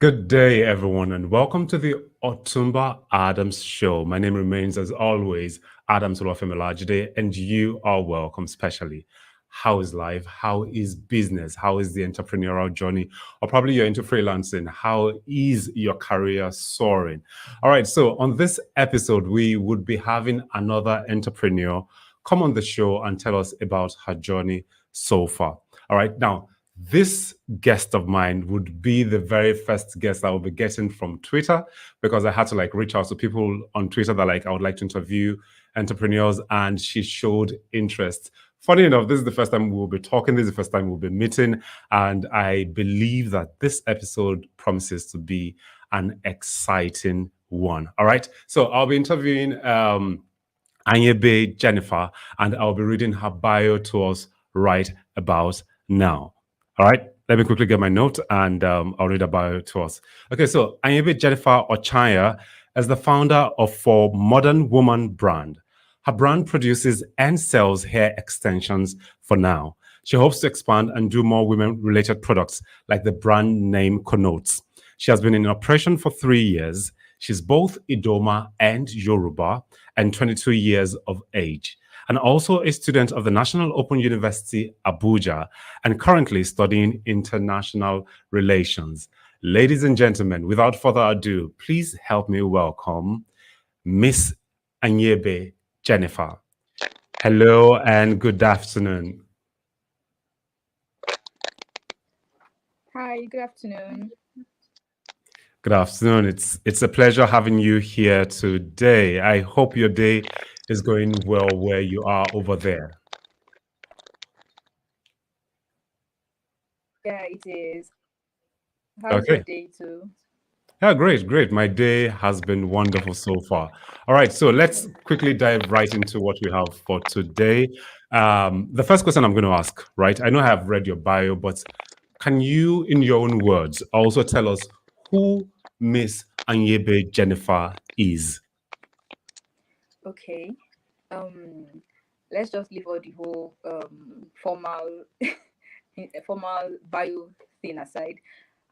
Good day, everyone, and welcome to the Otumba Adams Show. My name remains, as always, Adams Olufemilajide, and you are welcome specially. How is life? How is business? How is the entrepreneurial journey? Or probably you're into freelancing. How is your career soaring? All right, so on this episode, we would be having another entrepreneur come on the show and tell us about her journey so far. All right, now, this guest of mine would be the very first guest I will be getting from Twitter because I had to reach out to people on Twitter that I would like to interview entrepreneurs, and she showed interest. Funny enough, this is the first time we'll be talking. This is the first time we'll be meeting, and I believe that this episode promises to be an exciting one. All right, so I'll be interviewing Anyebe Jennifer, and I'll be reading her bio to us right about now. All right, let me quickly get my note and I'll read about it to us. Okay, so Anyebe Jennifer Ochaya is the founder of Formodernwoman brand. Her brand produces and sells hair extensions for now. She hopes to expand and do more women-related products like the brand name connotes. She has been in operation for 3 years. She's both Idoma and Yoruba and 22 years of age, and also a student of the National Open University, Abuja, and currently studying international relations. Ladies and gentlemen, without further ado, please help me welcome Miss Anyebe Jennifer. Hello and good afternoon. Hi, good afternoon. Good afternoon. It's a pleasure having you here today. I hope your day is going well where you are over there. Yeah, it is. How's your day too? Yeah, great. My day has been wonderful so far. All right, so let's quickly dive right into what we have for today. The first question I'm going to ask, right? I know I have read your bio, but can you, in your own words, also tell us who Miss Anyebe Jennifer is? Okay. Um, let's just leave all the whole formal formal bio thing aside.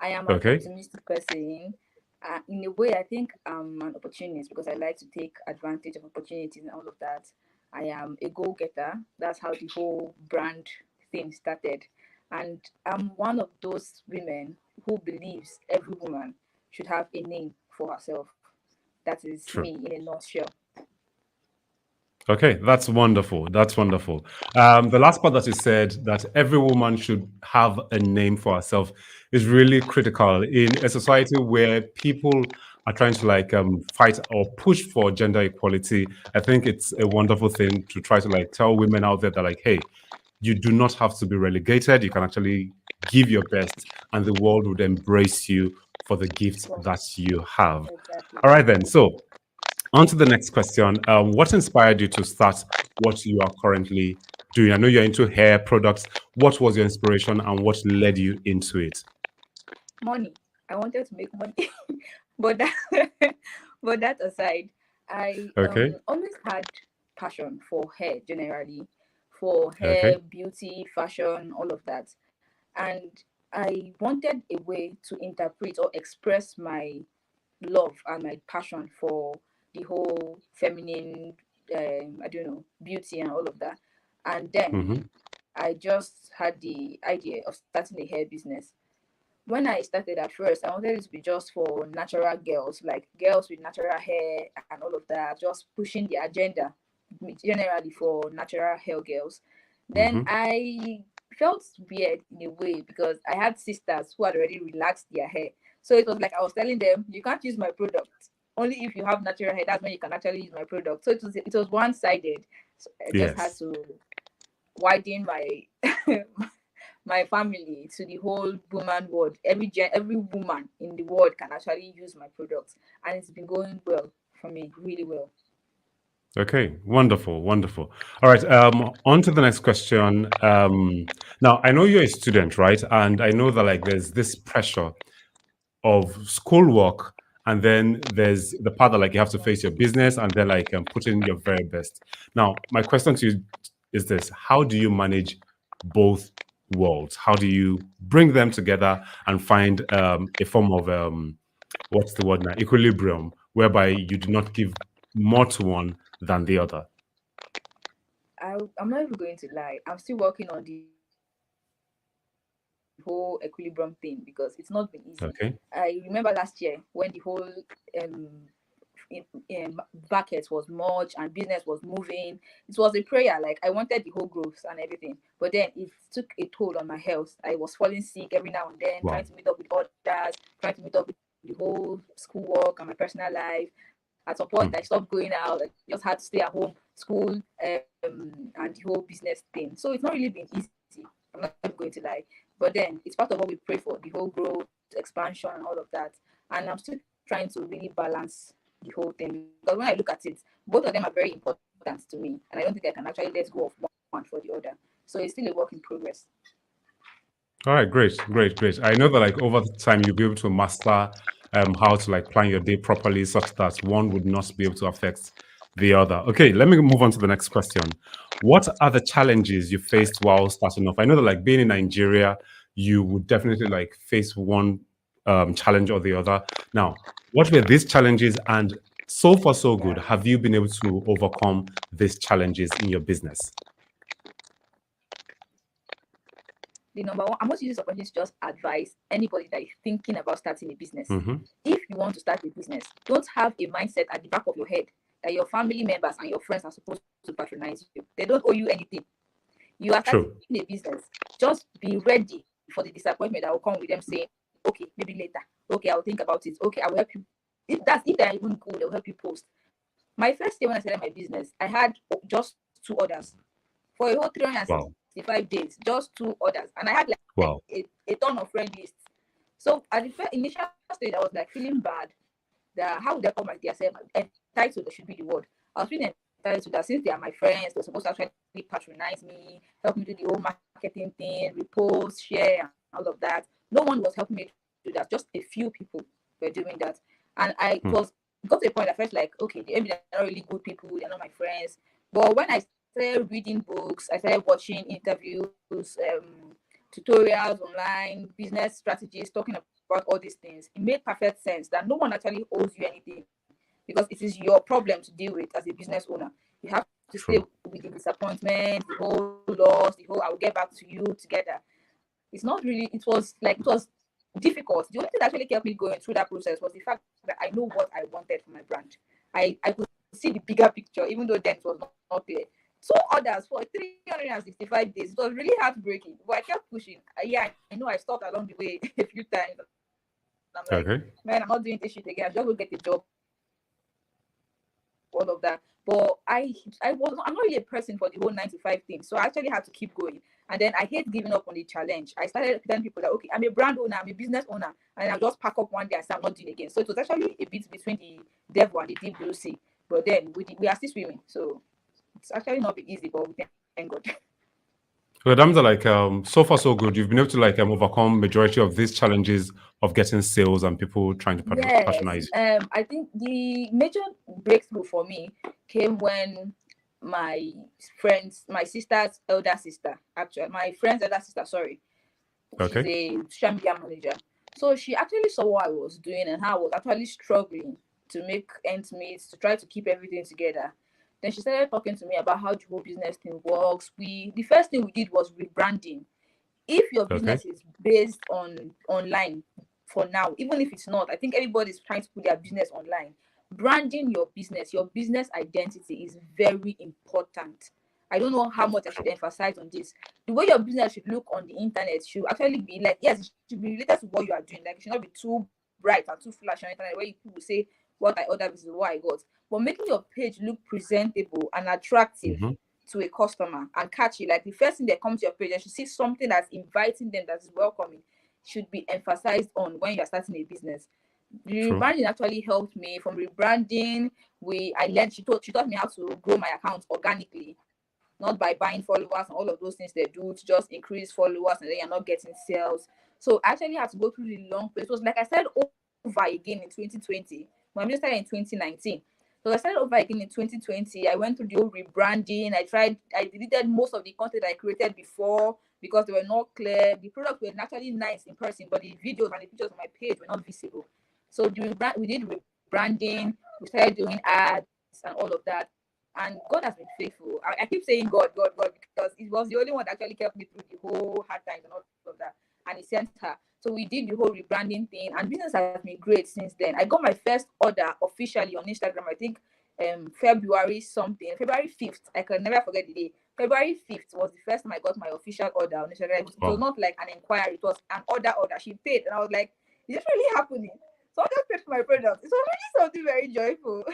I am an Okay. optimistic person. In a way, I think I'm an opportunist because I like to take advantage of opportunities and all of that. I am a go-getter. That's how the whole brand thing started. And I'm one of those women who believes every woman should have a name for herself. That is True. me in a nutshell. Okay, that's wonderful. That's wonderful. The last part that you said, that every woman should have a name for herself, is really critical in a society where people are trying to fight or push for gender equality. I think it's a wonderful thing to try to tell women out there that hey, you do not have to be relegated. You can actually give your best, and the world would embrace you for the gift that you have. Exactly. All right, then. So on to the next question. What inspired you to start what you are currently doing? I know you're into hair products. What was your inspiration and what led you into it? Money. I wanted to make money, but that, but that aside, I Okay. always had passion for hair generally, for Okay. hair, beauty, fashion, all of that, and I wanted a way to interpret or express my love and my passion for the whole feminine, I don't know, beauty and all of that. And then Mm-hmm. I just had the idea of starting a hair business. When I started at first, I wanted it to be just for natural girls, like girls with natural hair and all of that, just pushing the agenda generally for natural hair girls. Then Mm-hmm. I felt weird in a way because I had sisters who had already relaxed their hair. So it was like I was telling them, you can't use my product. Only if you have natural hair, that's when you can actually use my product. So it was one sided. So I just had Yes. to widen my my family to the whole woman world. Every woman in the world can actually use my products, and it's been going well for me, really well. Okay. Wonderful. Wonderful. All right. On to the next question. Now, I know you're a student, right? And I know that there's this pressure of schoolwork, and then there's the part that you have to face your business, and then put in your very best. Now, my question to you is this: how do you manage both worlds? How do you bring them together and find a form of what's the word now, equilibrium, whereby you do not give more to one than the other? I'm not even going to lie. I'm still working on the whole equilibrium thing because it's not been easy. Okay. I remember last year when the whole um market was much and business was moving. It was a prayer. Like I wanted the whole growth and everything, but then it took a toll on my health. I was falling sick every now and then, trying Wow. to meet up with others, trying to meet up with the whole schoolwork and my personal life. At some point, Hmm. I stopped going out. I just had to stay at home, school, and the whole business thing. So it's not really been easy. I'm not going to lie, but then it's part of what we pray for: the whole growth, expansion, and all of that. And I'm still trying to really balance the whole thing because when I look at it, both of them are very important to me, and I don't think I can actually let go of one for the other. So it's still a work in progress. All right, great, great, great. I know that like over the time you'll be able to master how to like plan your day properly such that one would not be able to affect the other. Okay, let me move on to the next question. What are the challenges you faced while starting off? I know that like being in Nigeria, you would definitely like face one challenge or the other. Now, what were these challenges, and so far so good, Yeah. have you been able to overcome these challenges in your business? The number one, I'm going to use this opportunity to just advise anybody that is thinking about starting a business. Hmm. If you want to start a business, don't have a mindset at the back of your head that your family members and your friends are supposed to patronize you. They don't owe you anything. You are starting True. a business. Just be ready for the disappointment that will come with them saying, okay, maybe later. Okay, I'll think about it. Okay, I will help you. If they're even good, they'll help you post. My first day when I started my business, I had just two orders for a whole Wow. 365 days, just two orders. And I had like Wow. a ton of friend lists. So at the initial stage, I was like feeling bad that how would they come like themselves? Entitled should be the word. I was feeling entitled that since they are my friends, they're supposed to actually patronize me, help me do the whole marketing thing, repost, share, and all of that. No one was helping me do that. Just a few people were doing that. And I Hmm. was got to a point I felt like, okay, maybe they're not really good people, they're not my friends. But when I started reading books, I started watching interviews, tutorials online, business strategies, talking about all these things. It made perfect sense that no one actually owes you anything because it is your problem to deal with as a business owner. You have to stay True. with the disappointment, the whole loss, the whole I'll get back to you together. It's not really, it was difficult. The only thing that actually kept me going through that process was the fact that I know what I wanted for my brand. I could see the bigger picture, even though then it was not clear. Two orders for 365 days. It was really heartbreaking, but I kept pushing. Yeah, I know I stopped along the way a few times. I'm like, Okay. man, I'm not doing this shit again. I'm just gonna get a job, all of that. But I'm not really a person for the whole 9 to 5 thing. So I actually had to keep going. And then I hate giving up on the challenge. I started telling people that okay, I'm a brand owner, I'm a business owner, and I'll just pack up one day and say I'm not doing it again. So it was actually a bit between the devil and the deep blue sea. But then we are still swimming. So it's actually not been easy, but we thank God. So that means that like so far so good. You've been able to like overcome majority of these challenges of getting sales and people trying to Yes. patronize you. I think the major breakthrough for me came when my my sister's elder sister, actually, my friend's elder sister, sorry, she's Okay. a social media manager. So she actually saw what I was doing and how I was actually struggling to make ends meet, to try to keep everything together. Then she started talking to me about how the whole business thing works. The first thing we did was rebranding. If your Okay. business is based on online for now, even if it's not, I think everybody's trying to put their business online. Branding your business identity is very important. I don't know how much I should True. emphasize on this. The way your business should look on the internet should actually be like, yes, it should be related to what you are doing. Like, it should not be too bright and too flash on the internet where people say what I ordered is what I got. But making your page look presentable and attractive Hmm. to a customer and catchy, like the first thing they come to your page, they should see something that's inviting them, that is welcoming, should be emphasized on when you're starting a business. The True. rebranding actually helped me. From rebranding, I learned, she taught me how to grow my account organically, not by buying followers and all of those things they do to just increase followers and then you're not getting sales. So I actually had to go through the long process. It was like I started over again in 2020. My business started in 2019. So I started over again in 2020. I went through the whole rebranding. I deleted most of the content I created before because they were not clear. The products were naturally nice in person, but the videos and the pictures on my page were not visible. So we did rebranding, we started doing ads and all of that. And God has been faithful. I keep saying God, God, God, because it was the only one that actually kept me through the whole hard times and all of that. And He sent her. So we did the whole rebranding thing, and business has been great since then. I got my first order officially on Instagram, I think February something, February 5th. I can never forget the day. February 5th was the first time I got my official order on Instagram. It was not like an inquiry, it was an order. She paid, and I was like, is this really happening? So I just paid for my product. It was really something very joyful.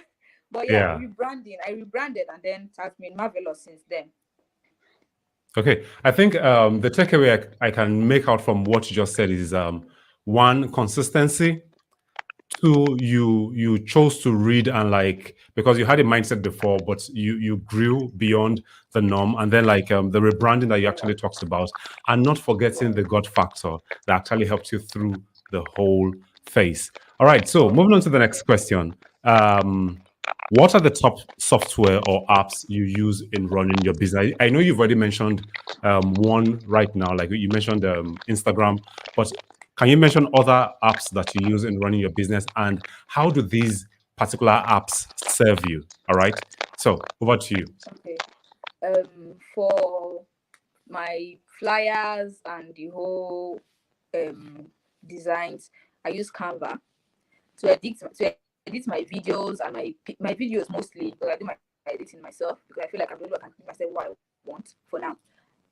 But yeah, rebranding. I rebranded, and then it has been marvelous since then. Okay, I think the takeaway I can make out from what you just said is one, consistency. Two, you chose to read and because you had a mindset before, but you grew beyond the norm, and then the rebranding that you actually talked about, and not forgetting the God factor that actually helped you through the whole phase. All right, so moving on to the next question. What are the top software or apps you use in running your business? I know you've already mentioned one right now, like you mentioned Instagram, but can you mention other apps that you use in running your business, and how do these particular apps serve you? All right, so over to you. Okay. For my flyers and the whole designs, I use Canva to edit my videos and my videos mostly, because I do my editing myself, because I feel like I can give myself what I want for now.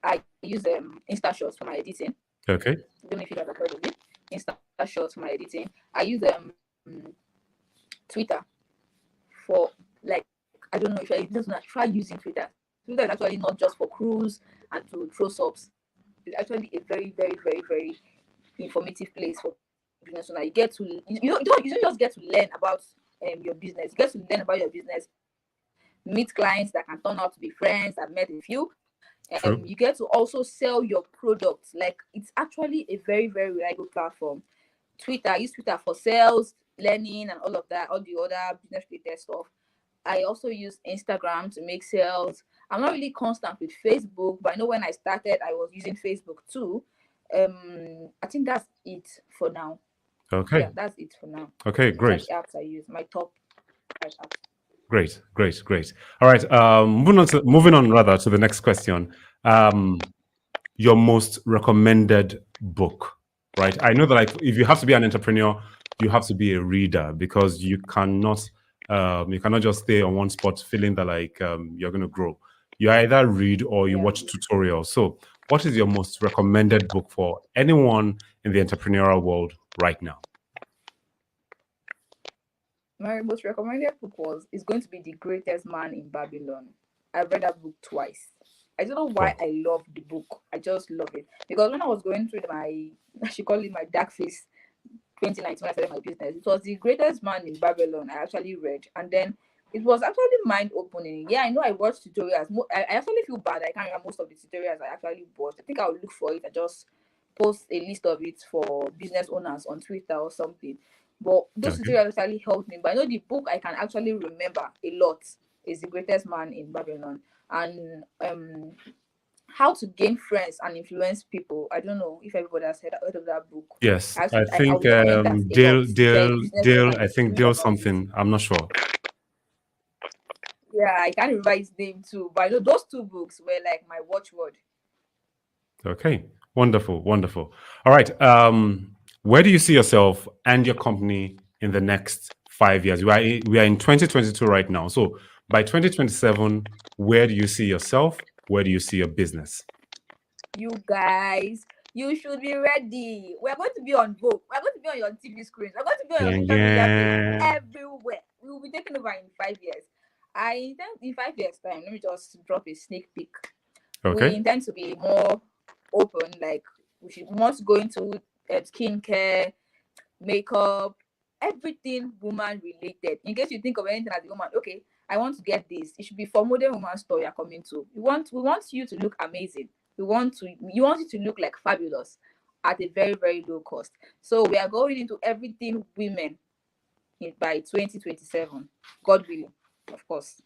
I use InstaShots for my editing. Okay. I don't know if you guys have heard of it. InstaShots for my editing. I use Twitter for, like, I don't know if I just try using Twitter. Twitter is actually not just for cruise and to throw subs. It's actually a very, very, very, very informative place for business owner. You get to you don't just get to learn about your business. You get to learn about your business, meet clients that can turn out to be friends. I've met a few. You get to also sell your products. Like, it's actually a very, very reliable platform. Twitter, I use Twitter for sales, learning, and all of that, all the other business related stuff. I also use Instagram to make sales. I'm not really constant with Facebook, but I know when I started, I was using Facebook too. I think that's it for now. Okay. Yeah, that's it for now. Okay, great. Those are the apps I use. My top 5 apps. Great. All right. Moving on rather to the next question. Your most recommended book, right? I know that if you have to be an entrepreneur, you have to be a reader, because you cannot just stay on one spot feeling that you're going to grow. You either read or you watch tutorials. So what is your most recommended book for anyone in the entrepreneurial world right now? My most recommended book is going to be The Greatest Man in Babylon. I've read that book twice. I don't know why I love the book. I just love it. Because when I was going through I should call it my dark phase, 2019, when I started my business, it was The Greatest Man in Babylon I actually read. And then it was actually mind-opening. Yeah, I know I watched tutorials. I actually feel bad. I can't remember most of the tutorials I actually watched. I think I'll look for it and just post a list of it for business owners on Twitter or something. But those tutorials actually helped me. But I know the book I can actually remember a lot is The Greatest Man in Babylon. And How to Gain Friends and Influence People. I don't know if everybody has heard of that book. Yes, I think Dale. I think Dale something. I'm not sure. Yeah, I can't remember his name too. But I know those 2 books were like my watchword. Okay, wonderful. All right. Where do you see yourself and your company in the next 5 years? We are in 2022 right now. So by 2027, where do you see yourself? Where do you see your business? You guys, you should be ready. We're going to be on Vogue. We're going to be on your TV screens. We're going to be on your social media page, everywhere. We will be taking over in 5 years. I intend in 5 years' time. Let me just drop a sneak peek. Okay. We intend to be more open. Like, we want to go into skincare, makeup, everything woman related. In case you think of anything as a woman, okay, I want to get this. It should be Formodernwoman store you're coming to. We want you to look amazing. You want it to look like fabulous at a very, very low cost. So we are going into everything women by 2027. God willing, of course.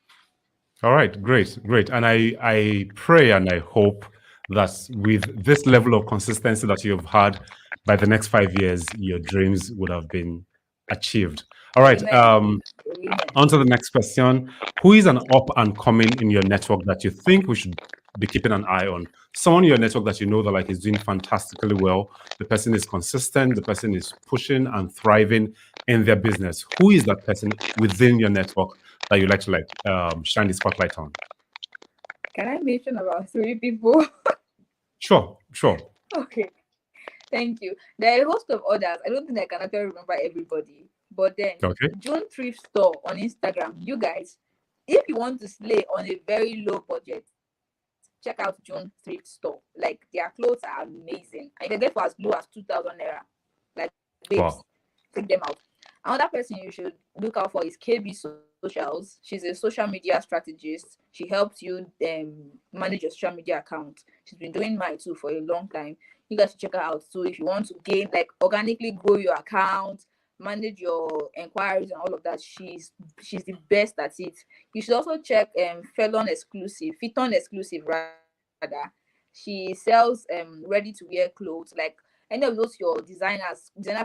All right, great. And I pray and I hope that with this level of consistency that you've had, by the next 5 years, your dreams would have been achieved. All right. Amen. Amen. On to the next question. Who is an up and coming in your network that you think we should be keeping an eye on? Someone in your network that you know that like is doing fantastically well. The person is consistent. The person is pushing and thriving in their business. Who is that person within your network that you like to shine the spotlight on? Can I mention about 3 people? Sure. Okay. Thank you. There are a host of others. I don't think I can actually remember everybody. But then, Okay. June Thrift Store on Instagram. You guys, if you want to slay on a very low budget, check out June Thrift Store. Like, their clothes are amazing. And you can get for as low as 2,000 naira. Like, babes, Wow. take them out. Another person you should look out for is KB Socials. She's a social media strategist. She helps you manage your social media account. She's been doing mine too for a long time. You guys should check her out. So if you want to gain, like, organically grow your account, manage your inquiries and all of that, she's the best at it. You should also check Fiton Exclusive rather. She sells ready to wear clothes, like any of those your designer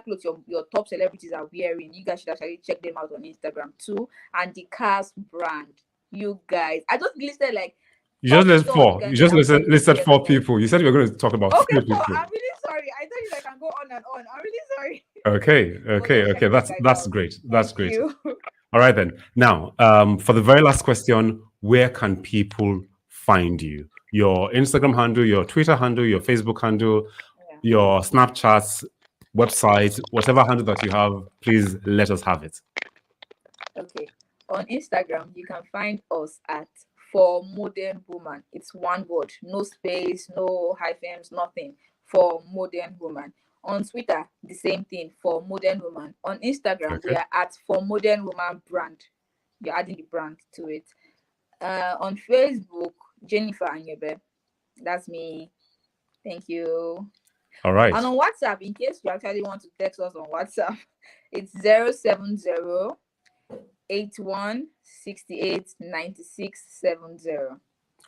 clothes your top celebrities are wearing. You guys should actually check them out on Instagram too. And the Cars brand, you guys, I just listed like You just listed top four. stores You can just afford listed to 4 get. people. You said you were going to talk about Okay, 4 four. people. I'm really sorry. I thought you can go on and on. I'm really sorry. Okay. But just check those That's guys out. great. That's Thank great. you. All right then. Now, for the very last question, where can people find you? Your Instagram handle, your Twitter handle, your Facebook handle, Yeah. your Snapchat, website, whatever handle that you have, please let us have it. Okay. On Instagram, you can find us at Formodernwoman. It's one word, no space, no hyphens, nothing. Formodernwoman. On Twitter, the same thing, Formodernwoman. On Instagram, we Okay. are at Formodernwoman brand. You're adding the brand to it. On Facebook, Jennifer Anyebe. That's me. Thank you. All right. And on WhatsApp, in case you actually want to text us on WhatsApp, it's 070 81 68 96 70. All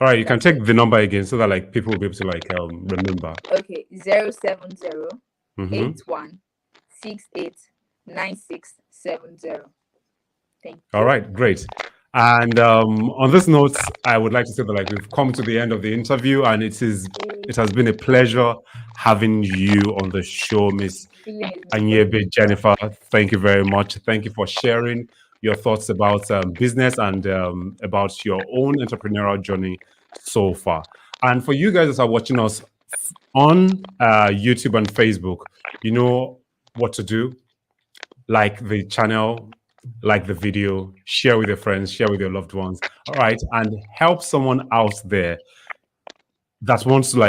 right. You can That's take it. the number again so that like people will be able to like remember. Okay, 070 Mhm. 81 68 96 70. Thank you. All right, great. And on this note, I would like to say that like we've come to the end of the interview, and it has been a pleasure having you on the show, Miss Feeling is Anyebe Jennifer. Thank you very much. Thank you for sharing your thoughts about business and about your own entrepreneurial journey so far. And for you guys that are watching us on YouTube and Facebook, you know what to do. Like the channel, like the video, share with your friends, share with your loved ones. All right, and help someone out there that wants to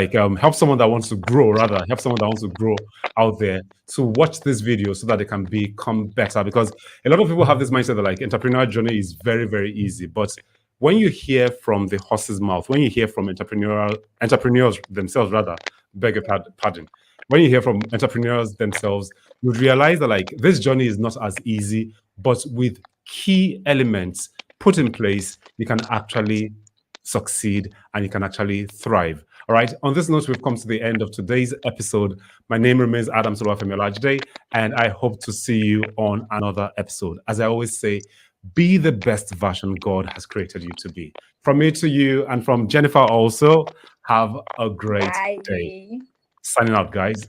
help someone that wants to grow, rather help someone that wants to grow out there to watch this video so that they can become better. Because a lot of people have this mindset that like entrepreneurial journey is very, very easy. But when you hear from the horse's mouth, when you hear from entrepreneurs themselves, rather, beg your pardon, when you hear from entrepreneurs themselves, you realize that like this journey is not as easy, but with key elements put in place, you can actually succeed and you can actually thrive. All right. On this note, we've come to the end of today's episode. My name remains Adam Solwafemi, and I hope to see you on another episode. As I always say, be the best version God has created you to be. From me to you, and from Jennifer also, have a great Bye. day. Signing out, guys.